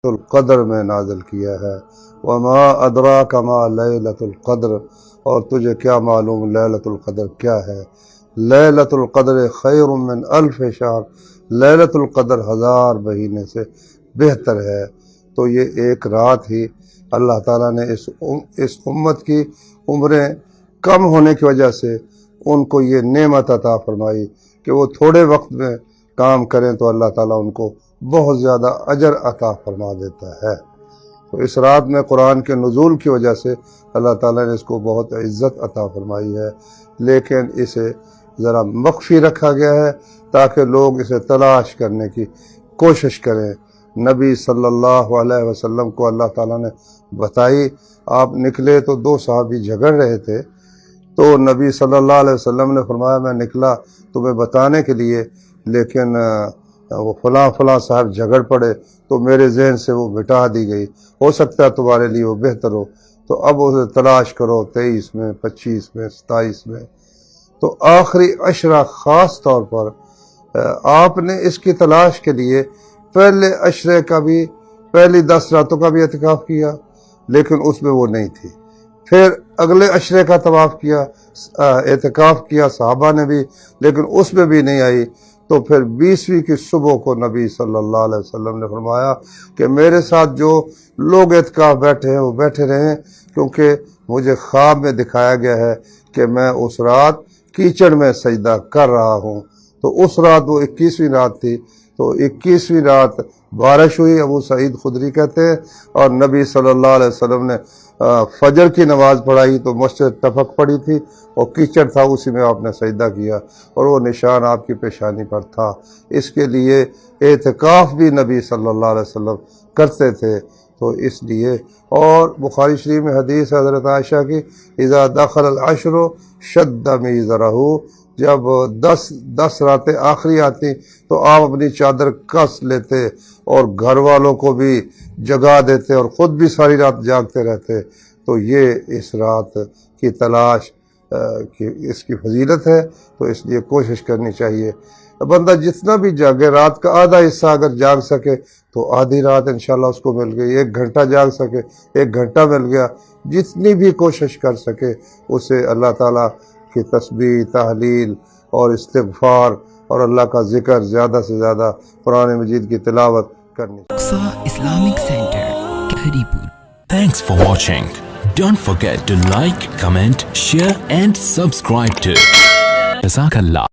القدر میں نازل کیا ہے۔ وما ادراک ما لیلۃ القدر، اور تجھے کیا معلوم لیلۃ القدر کیا ہے؟ لیلۃ القدر خیر من الف شہر، لیلۃ القدر 1000 مہینے سے بہتر ہے۔ تو یہ ایک رات ہی اللہ تعالیٰ نے اس امت کی عمریں کم ہونے کی وجہ سے ان کو یہ نعمت عطا فرمائی کہ وہ تھوڑے وقت میں کام کریں تو اللہ تعالیٰ ان کو بہت زیادہ اجر عطا فرما دیتا ہے۔ تو اس رات میں قرآن کے نزول کی وجہ سے اللہ تعالیٰ نے اس کو بہت عزت عطا فرمائی ہے، لیکن اسے ذرا مخفی رکھا گیا ہے تاکہ لوگ اسے تلاش کرنے کی کوشش کریں۔ نبی صلی اللہ علیہ وسلم کو اللہ تعالیٰ نے بتائی، آپ نکلے تو 2 صحابی جھگڑ رہے تھے، تو نبی صلی اللہ علیہ وسلم نے فرمایا میں نکلا تمہیں بتانے کے لیے، لیکن وہ فلاں صاحب جھگڑ پڑے تو میرے ذہن سے وہ مٹا دی گئی، ہو سکتا ہے تمہارے لیے وہ بہتر ہو، تو اب اسے تلاش کرو 23 میں 25 میں 27 میں۔ تو آخری عشرہ خاص طور پر آپ نے اس کی تلاش کے لیے پہلے عشرے کا بھی، پہلی 10 راتوں کا بھی اعتکاف کیا، لیکن اس میں وہ نہیں تھی۔ پھر اگلے عشرے کا طواف کیا، اعتکاف کیا صحابہ نے بھی، لیکن اس میں بھی نہیں آئی۔ تو پھر 20ویں کی صبح کو نبی صلی اللہ علیہ وسلم نے فرمایا کہ میرے ساتھ جو لوگ اعتکاف بیٹھے ہیں وہ بیٹھے رہیں، کیونکہ مجھے خواب میں دکھایا گیا ہے کہ میں اس رات کیچڑ میں سجدہ کر رہا ہوں۔ تو اس رات وہ 21ویں رات تھی، تو 21ویں رات بارش ہوئی، ابو سعید خدری کہتے ہیں، اور نبی صلی اللہ علیہ وسلم نے فجر کی نماز پڑھائی تو مسجد ٹپک پڑی تھی اور کیچڑ تھا، اسی میں آپ نے سجدہ کیا اور وہ نشان آپ کی پیشانی پر تھا۔ اس کے لیے اعتکاف بھی نبی صلی اللہ علیہ وسلم کرتے تھے۔ تو اس لیے، اور بخاری شریف میں حدیث حضرت عائشہ کی، اذا دخل العشر شد میزرہ، جب 10 راتیں آخری آتی تو آپ اپنی چادر کس لیتے اور گھر والوں کو بھی جگا دیتے اور خود بھی ساری رات جاگتے رہتے۔ تو یہ اس رات کی تلاش کی اس کی فضیلت ہے، تو اس لیے کوشش کرنی چاہیے بندہ جتنا بھی جاگے، رات کا آدھا حصہ اگر جاگ سکے تو آدھی رات انشاءاللہ اس کو مل گئی، 1 گھنٹہ جاگ سکے 1 گھنٹہ مل گیا، جتنی بھی کوشش کر سکے اسے اللہ تعالیٰ کی تسبیح، تحلیل اور استغفار اور اللہ کا ذکر زیادہ سے زیادہ قرآن مجید کی تلاوت کرنی۔ اقصی اسلامک سینٹر ہری پور۔ Thanks for watching. Don't forget to like, comment, share and subscribe to Jazakallah.